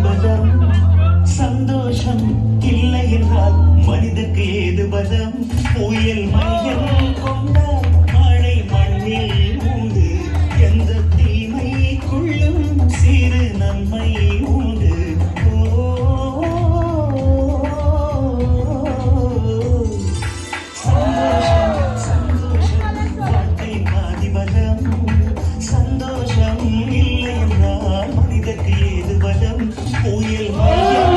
பலம் சந்தோஷம் இல்லை என்றால் மனிதக்கு ஏது பலம் புயல் மையம் கொண்டால் மழை மண்ணில் உண்டு எந்த தீமைக்குள்ளும் சிறு நன்மை உண்டு சந்தோஷம் சந்தோஷம் வாழ்க்கை பாதி பலம் சந்தோஷம் இல்லை என்றால் மனிதக்கு ஏது பலம் புயல் மையம்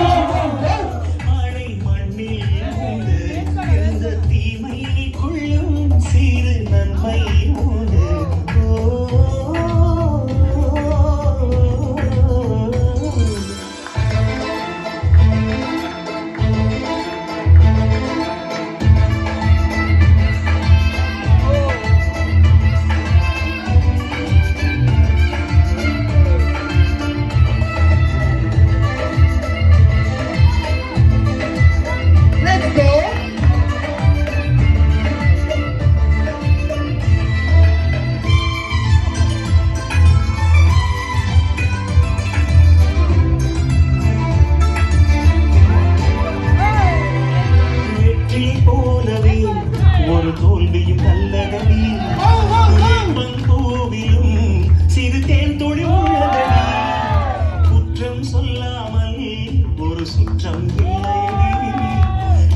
மழை மண்ணில் உண்டு எந்த தீமைக்குள்ளும் சிறு நன்மை உண்டு போலவே ஒரு தோல்வியும் நல்லதடி கோவிலும் சிறு தேன் துளி உள்ளதடி குற்றம் சொல்லாமல் ஒரு சுற்றம் இல்லையடி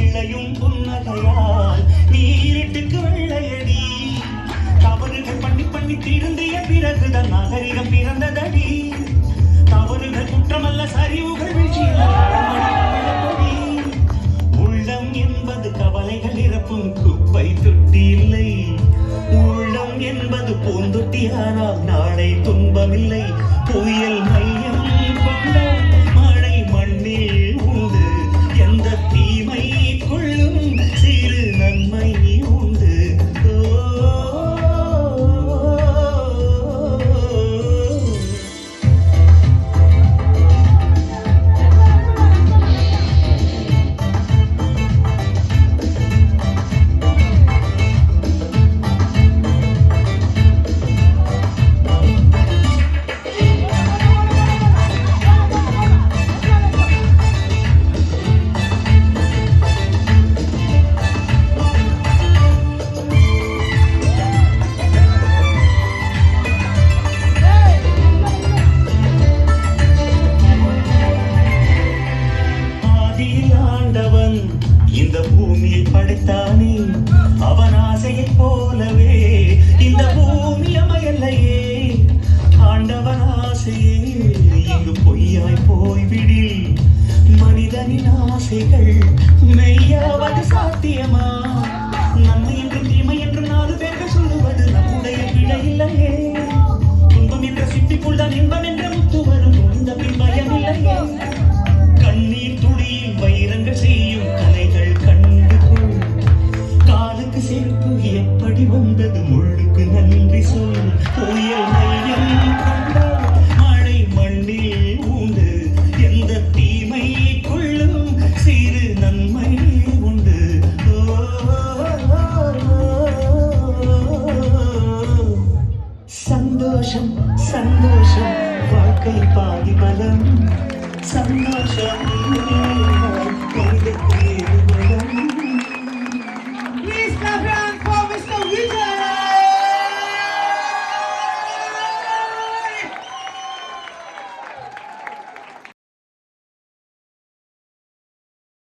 இளையும் புன்னகையால் நீ இருட்டுக்கு வெள்ளையடி தவறுகள் பண்ணி பண்ணி திருந்திய பிறகுதான் நாகரிகம் பிறந்ததடி தவறுகள் குற்றமல்ல சரிவுகள் வீழ்ச்சியில் என்பது கவலைகள் இறப்பும் குப்பை தொட்டி இல்லை உள்ளம் என்பது பூந்தொட்டி ஆனால் நாளை துன்பமில்லை புயல் மையம் கொண்ட மழை மண்ணில் உண்டு எந்த தீமை கொள்ளும் சிறு நன்மை உண்டு இந்த பூமியை படைத்தானே அவன் ஆசையைப் போலவே இந்த பூமி அமையலையே ஆண்டவன் ஆசையே இங்கு பொய்யாய் போய்விடில் மனிதனின் ஆசைகள் மெய்யாவது சாத்தியமா நன்மை என்று தீமை என்று 4 பேர்கள் சொல்லுவது நம்முடைய பிழை இல்லையே துன்பம் என்ற சிட்டிக்குள் தான் இன்பம் என்ற முத்து வரும் இந்த பின் பயம் இல்லையே கண்ணீர் துளியில் வைரங்கள் செய்யும் கலைகள் கண்டு கொள் காலுக்கு செருப்பு எப்படி வந்தது முள்ளுக்கு நன்றி சொல் புயல் மையம் கொண்டால் மழை மண்ணில் உண்டு எந்த தீமை கொள்ளும் சிறு நன்மை உண்டு சந்தோஷம் சந்தோஷம் வாழ்க்கை பாதி பலம் சந்தோஷம் மனிதக்கு